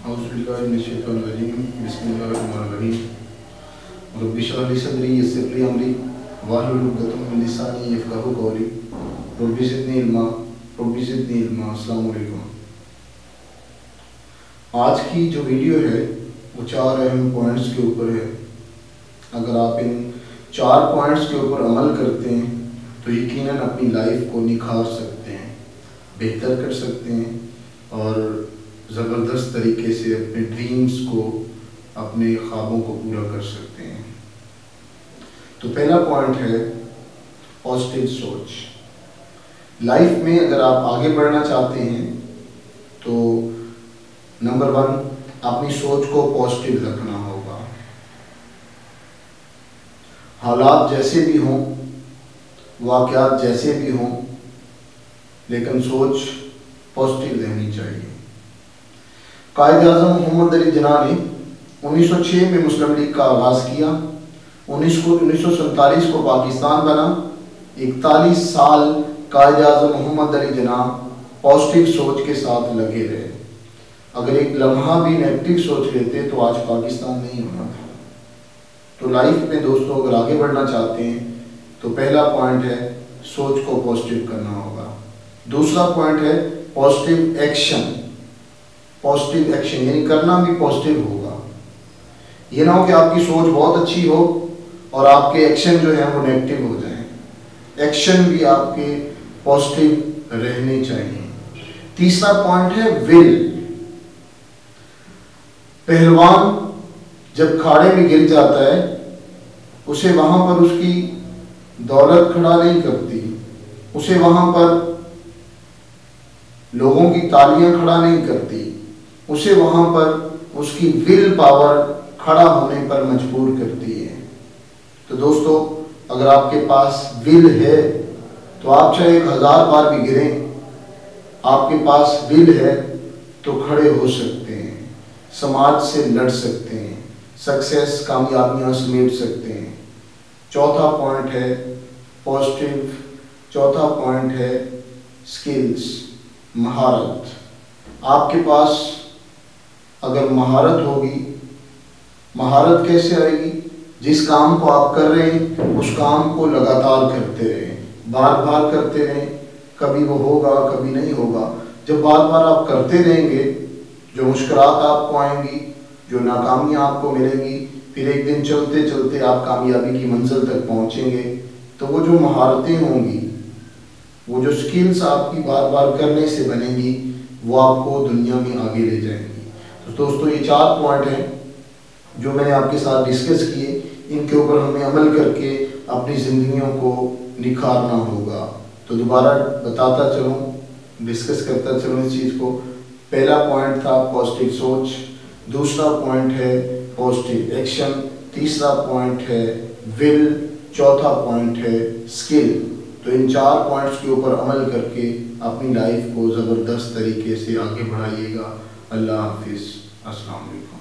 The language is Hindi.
औज़ुबिल्लाहिमिनश्शैतानिर्रजीम बिस्मिल्लाहिर्रहमानिर्रहीम रब्बि इश्रह ली सदरी यस्सिर ली अमरी वाहलुल उक़दतम मिन लिसानी यफ़क़हू क़ौली रब्बि ज़िदनी इल्मा। अस्सलामु अलैकुम। आज की जो वीडियो है वो 4 अहम पॉइंट्स के ऊपर है। अगर आप इन 4 पॉइंट्स के ऊपर अमल करते हैं तो यकीनन अपनी लाइफ को निखार सकते हैं, बेहतर कर सकते हैं और ज़बरदस्त तरीके से अपने ड्रीम्स को, अपने ख्वाबों को पूरा कर सकते हैं। तो पहला पॉइंट है पॉजिटिव सोच। लाइफ में अगर आप आगे बढ़ना चाहते हैं तो नंबर 1 अपनी सोच को पॉजिटिव रखना होगा। हालात जैसे भी हों, वाक़यात जैसे भी हों, लेकिन सोच पॉजिटिव रहनी चाहिए। कायद-ए-आज़म मोहम्मद अली जिन्ना ने 1906 में मुस्लिम लीग का आगाज़ किया। 1947 को पाकिस्तान बना। 41 साल कायद-ए-आज़म मोहम्मद अली जिन्ना पॉजिटिव सोच के साथ लगे रहे। अगर एक लम्हा भी नेगेटिव सोच लेते तो आज पाकिस्तान नहीं होना था। तो लाइफ में दोस्तों अगर आगे बढ़ना चाहते हैं तो पहला पॉइंट है सोच को पॉजिटिव करना होगा। दूसरा पॉइंट है पॉजिटिव एक्शन। पॉजिटिव एक्शन यानी करना भी पॉजिटिव होगा। ये ना हो कि आपकी सोच बहुत अच्छी हो और आपके एक्शन जो है वो नेगेटिव हो जाएं। एक्शन भी आपके पॉजिटिव रहने चाहिए। तीसरा पॉइंट है विल। पहलवान जब खाड़े में गिर जाता है उसे वहां पर उसकी दौलत खड़ा नहीं करती, उसे वहां पर लोगों की तालियां खड़ा नहीं करती, उसे वहां पर उसकी विल पावर खड़ा होने पर मजबूर करती है। तो दोस्तों अगर आपके पास विल है तो आप चाहे 1000 बार भी गिरें, आपके पास विल है तो खड़े हो सकते हैं, समाज से लड़ सकते हैं, सक्सेस कामयाबियां समेट सकते हैं। चौथा पॉइंट है पॉजिटिव। चौथा पॉइंट है स्किल्स, महारत। आपके पास अगर महारत होगी, महारत कैसे आएगी? जिस काम को आप कर रहे हैं उस काम को लगातार करते रहें, बार बार करते रहें। कभी वो होगा, कभी नहीं होगा। जब बार बार आप करते रहेंगे, जो मुश्किलात आपको आएंगी, जो नाकामियाँ आपको मिलेंगी, फिर एक दिन चलते चलते आप कामयाबी की मंजिल तक पहुँचेंगे। तो वो जो महारतें होंगी, वो जो स्किल्स आपकी बार बार करने से बनेंगी, वो आपको दुनिया में आगे ले जाएंगी। तो दोस्तों ये 4 पॉइंट हैं जो मैंने आपके साथ डिस्कस किए। इनके ऊपर हमें अमल करके अपनी ज़िंदगियों को निखारना होगा। तो दोबारा बताता चलूँ, डिस्कस करता चलूँ इस चीज़ को। पहला पॉइंट था पॉजिटिव सोच, दूसरा पॉइंट है पॉजिटिव एक्शन, तीसरा पॉइंट है विल, चौथा पॉइंट है स्किल। तो इन 4 पॉइंट्स के ऊपर अमल करके अपनी लाइफ को ज़बरदस्त तरीके से आगे बढ़ाइएगा। अल्लाह हाफिज़। अस्सलाम वालेकुम।